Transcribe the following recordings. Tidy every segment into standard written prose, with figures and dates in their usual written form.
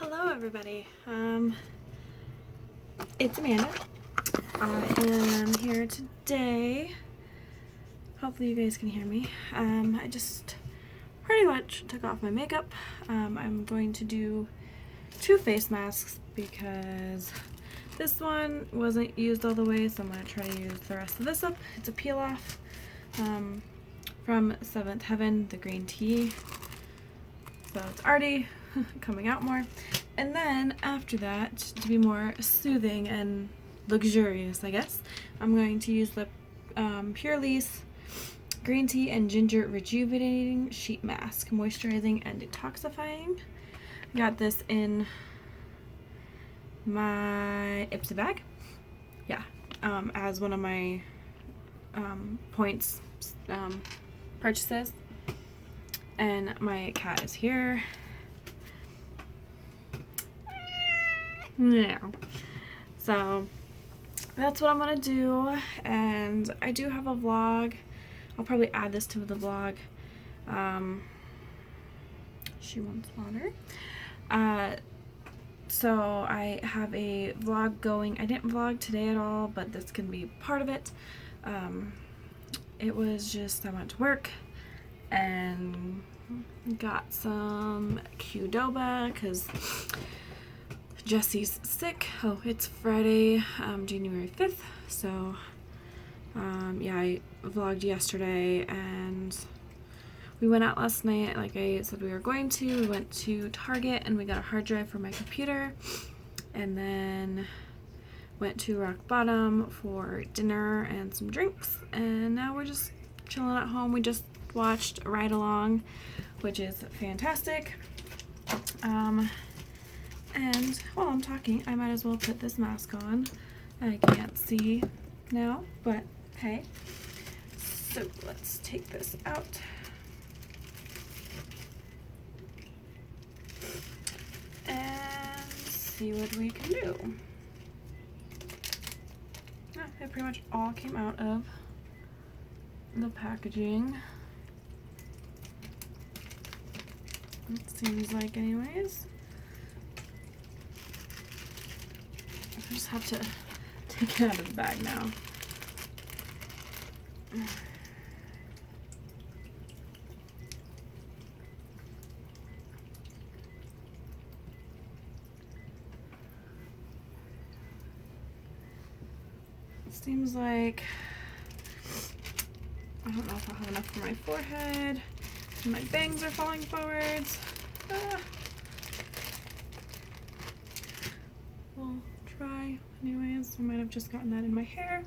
Hello everybody, it's Amanda. I am here today. Hopefully you guys can hear me. I just pretty much took off my makeup. I'm going to do 2 face masks because this one wasn't used all the way, so I'm going to try to use the rest of this up. It's a peel off from 7th Heaven, the green tea. So it's already coming out more. And then after that, to be more soothing and luxurious, I guess, I'm going to use the Pure Lease green tea and ginger rejuvenating sheet mask, moisturizing and detoxifying. I got this in my Ipsy bag, yeah, as one of my points purchases. And my cat is here. Yeah. So that's what I'm gonna do, and I do have a vlog. I'll probably add this to the vlog. She wants water. So I have a vlog going. I didn't vlog today at all, but this can be part of it. It was just I went to work and got some Qdoba because Jesse's sick. Oh, it's Friday, January 5th. So, yeah, I vlogged yesterday and we went out last night like I said we were going to. We went to Target and we got a hard drive for my computer, and then went to Rock Bottom for dinner and some drinks, and now we're just chilling at home. We just watched Ride Along, which is fantastic. And while I'm talking, I might as well put this mask on. I can't see now, but hey. So let's take this out. And see what we can do. It pretty much all came out of the packaging. It seems like, anyways. I just have to take it out of the bag now. Seems like I don't know if I'll have enough for my forehead. My bangs are falling forwards. We'll try. Anyways, I might have just gotten that in my hair.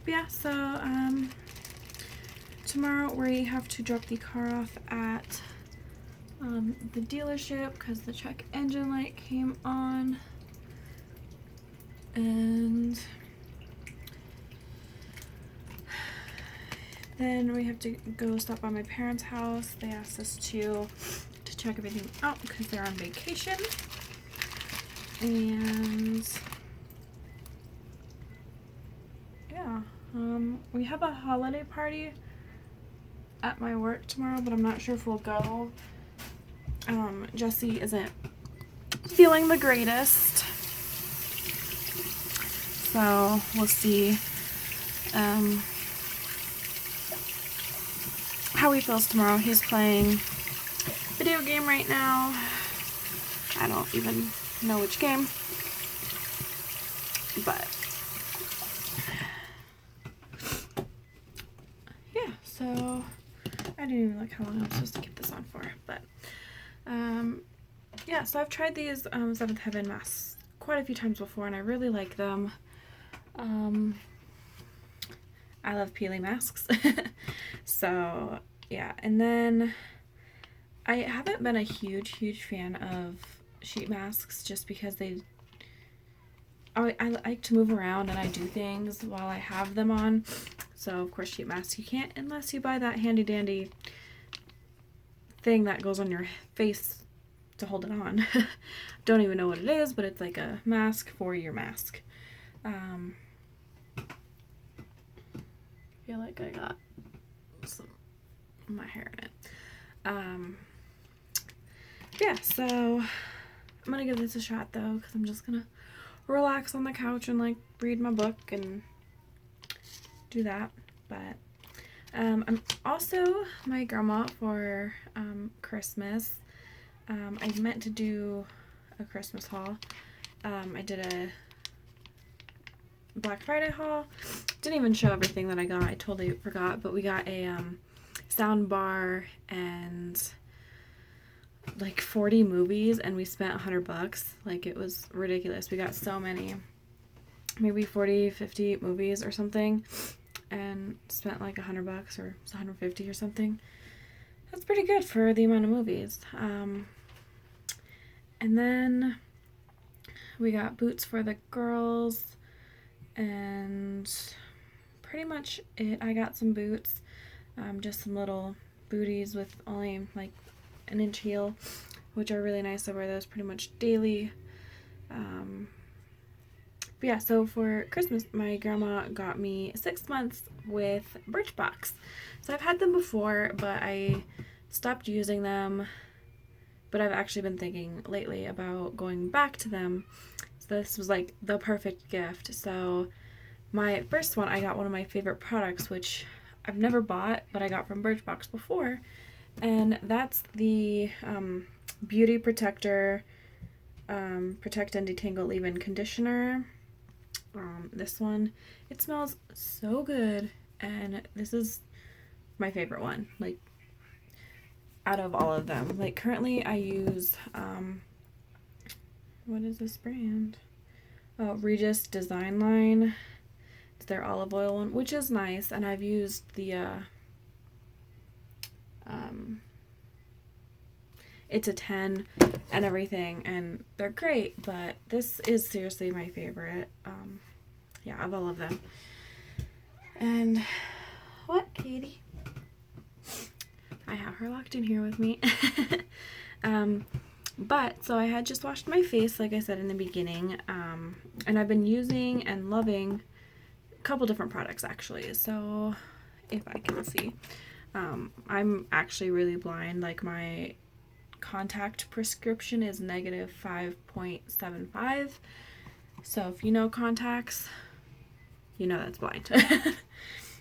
Yeah, so tomorrow we have to drop the car off at the dealership because the check engine light came on, and then we have to go stop by my parents' house. They asked us to check everything out because they're on vacation. And yeah, we have a holiday party at my work tomorrow, but I'm not sure if we'll go. Jesse isn't feeling the greatest, so we'll see how he feels tomorrow. He's playing video game right now. I don't even know which game, but yeah, so I didn't even look how long I'm supposed to keep this on for, but yeah, so I've tried these 7th Heaven masks quite a few times before, and I really like them. I love peeling masks. So yeah, and then I haven't been a huge fan of sheet masks just because I like to move around and I do things while I have them on. So of course sheet masks you can't unless you buy that handy dandy thing that goes on your face to hold it on. Don't even know what it is, but it's like a mask for your mask. I feel like I got some my hair in it. Yeah, so I'm gonna give this a shot though, because I'm just gonna relax on the couch and like read my book and do that. But I'm also my grandma for Christmas. I meant to do a Christmas haul. I did a Black Friday haul. Didn't even show everything that I got. I totally forgot, but we got a sound bar and like 40 movies, and we spent $100. Like, it was ridiculous. We got so many, maybe 40, 50 movies or something, and spent like $100 or $150 or something. That's pretty good for the amount of movies. And then we got boots for the girls, and pretty much it. I got some boots, just some little booties with only like an inch heel, which are really nice. I wear those pretty much daily. But yeah, so for Christmas, my grandma got me 6 months with Birchbox. So I've had them before, but I stopped using them. But I've actually been thinking lately about going back to them. So this was like the perfect gift. So my first one, I got one of my favorite products, which I've never bought, but I got from Birchbox before. And that's the Beauty Protector Protect and Detangle Leave-In Conditioner. This one, it smells so good, and this is my favorite one, like, out of all of them. Like, currently I use, what is this brand? Oh, Regis Design Line. It's their olive oil one, which is nice, and I've used the, It's a 10 and everything, and they're great, but this is seriously my favorite, yeah, of all of them. And what, Katie? I have her locked in here with me. But so I had just washed my face, like I said in the beginning, and I've been using and loving a couple different products actually. So if I can see, I'm actually really blind. Like, my contact prescription is negative 5.75. So if you know contacts, you know that's blind.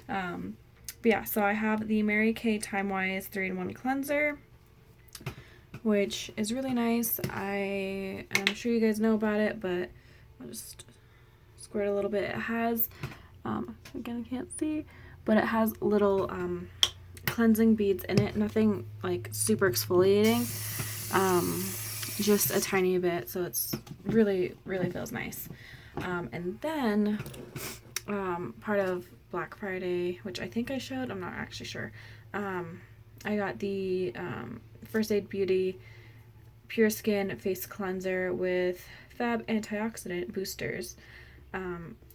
But yeah, so I have the MaryKay Time-Wise 3-in-1 cleanser, which is really nice. I'm sure you guys know about it, but I'll just squirt a little bit. It has, again, I can't see, but it has little cleansing beads in it. Nothing like super exfoliating, just a tiny bit, so it's really feels nice. And then part of Black Friday, which I think I showed, I'm not actually sure, I got the First Aid Beauty Pure Skin Face Cleanser with Fab Antioxidant Boosters.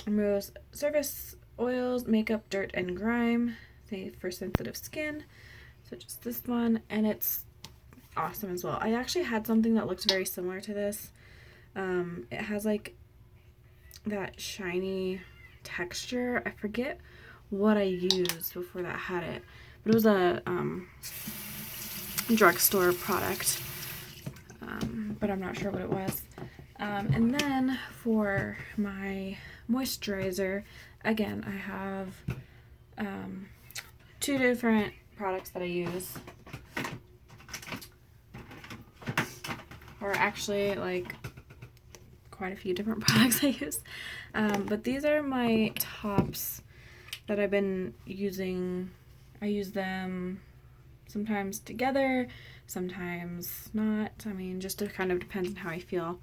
Removes surface oils, makeup, dirt, and grime, safe for sensitive skin. So just this one, and it's awesome as well. I actually had something that looks very similar to this. It has like that shiny texture. I forget what I used before that had it, but it was a drugstore product, but I'm not sure what it was. And then for my moisturizer, again, I have 2 different products that I use, or actually like quite a few different products I use, but these are my tops that I've been using. I use them sometimes together, sometimes not. I mean, just it kind of depends on how I feel.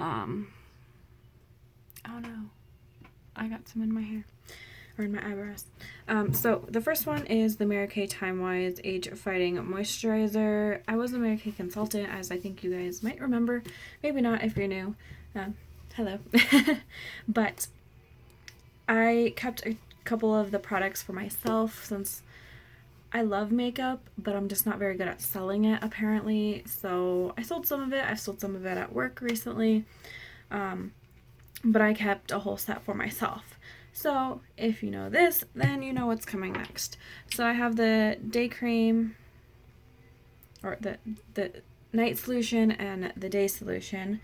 Oh no, I got some in my hair, or in my eyebrows. So the first one is the MaryKay Time-Wise Age Fighting Moisturizer. I was a MaryKay consultant, as I think you guys might remember. Maybe not if you're new. Hello. But I kept a couple of the products for myself, since I love makeup, but I'm just not very good at selling it, apparently. So I sold some of it. I've sold some of it at work recently. But I kept a whole set for myself. So if you know this, then you know what's coming next. So I have the day cream, or the night solution and the day solution,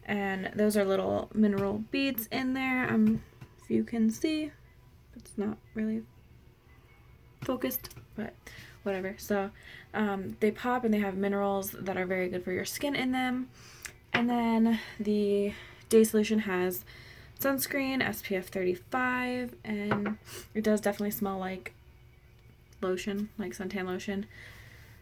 and those are little mineral beads in there. If you can see, it's not really focused, but whatever. So they pop and they have minerals that are very good for your skin in them. And then the day solution has sunscreen, SPF 35, and it does definitely smell like lotion, like suntan lotion.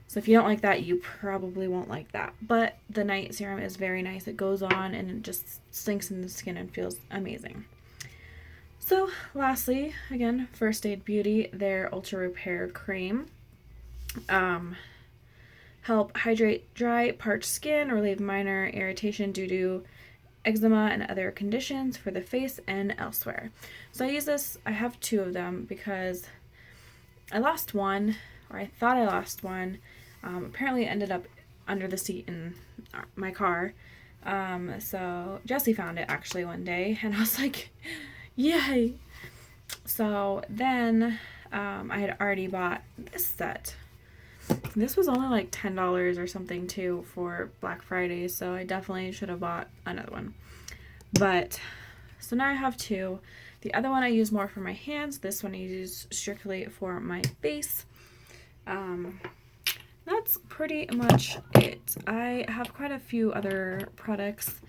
So if you don't like that, you probably won't like that. But the night serum is very nice. It goes on and it just sinks in the skin and feels amazing. So lastly, again, First Aid Beauty, their Ultra Repair Cream. Help hydrate dry, parched skin, relieve minor irritation due to eczema and other conditions for the face and elsewhere. So I use this, I have 2 of them because I lost one, or I thought I lost one. Apparently it ended up under the seat in my car. So Jesse found it actually one day, and I was like, yay! So then I had already bought this set. This was only like $10 or something too for Black Friday, so I definitely should have bought another one. But so now I have 2. The other one I use more for my hands. This one I use strictly for my face. That's pretty much it. I have quite a few other products,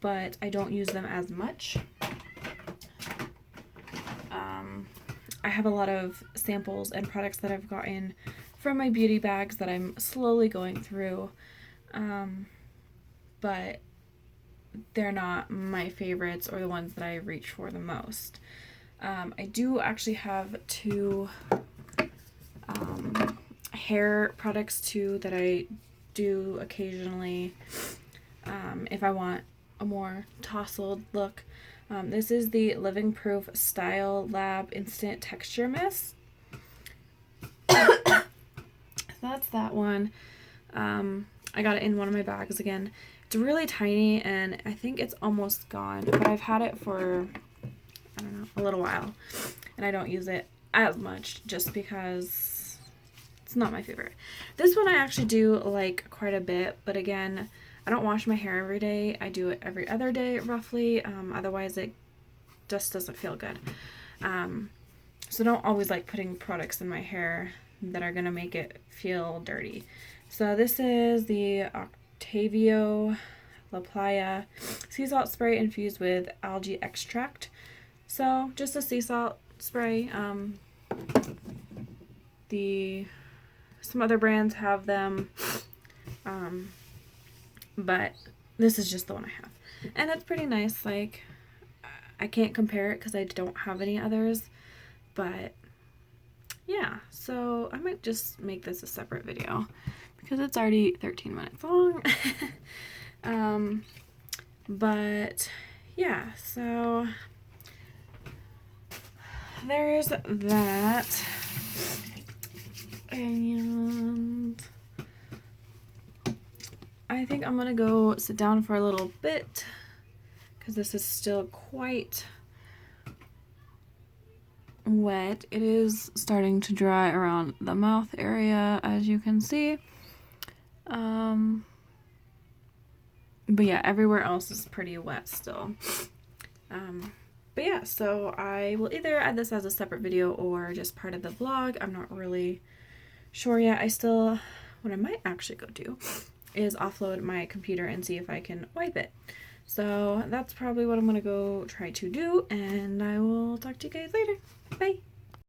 but I don't use them as much. I have a lot of samples and products that I've gotten from my beauty bags that I'm slowly going through, but they're not my favorites or the ones that I reach for the most. I do actually have 2 hair products too that I do occasionally if I want a more tousled look. This is the Living Proof Style Lab Instant Texture Mist. That's that one. I got it in one of my bags again. It's really tiny and I think it's almost gone, but I've had it for, I don't know, a little while, and I don't use it as much just because it's not my favorite. This one I actually do like quite a bit, but again, I don't wash my hair every day. I do it every other day roughly. Otherwise it just doesn't feel good. So I don't always like putting products in my hair that are gonna make it feel dirty. So this is the Octavio La Playa sea salt spray infused with algae extract. So just a sea salt spray. Some other brands have them, but this is just the one I have, and it's pretty nice. Like, I can't compare it because I don't have any others, but yeah, so I might just make this a separate video because it's already 13 minutes long. But yeah, so there's that. And I think I'm gonna go sit down for a little bit because this is still quite wet. It is starting to dry around the mouth area, as you can see. But yeah, everywhere else is pretty wet still. But yeah, so I will either add this as a separate video or just part of the vlog. I'm not really sure yet. What I might actually go do is offload my computer and see if I can wipe it. So that's probably what I'm gonna go try to do, and I will talk to you guys later. Bye!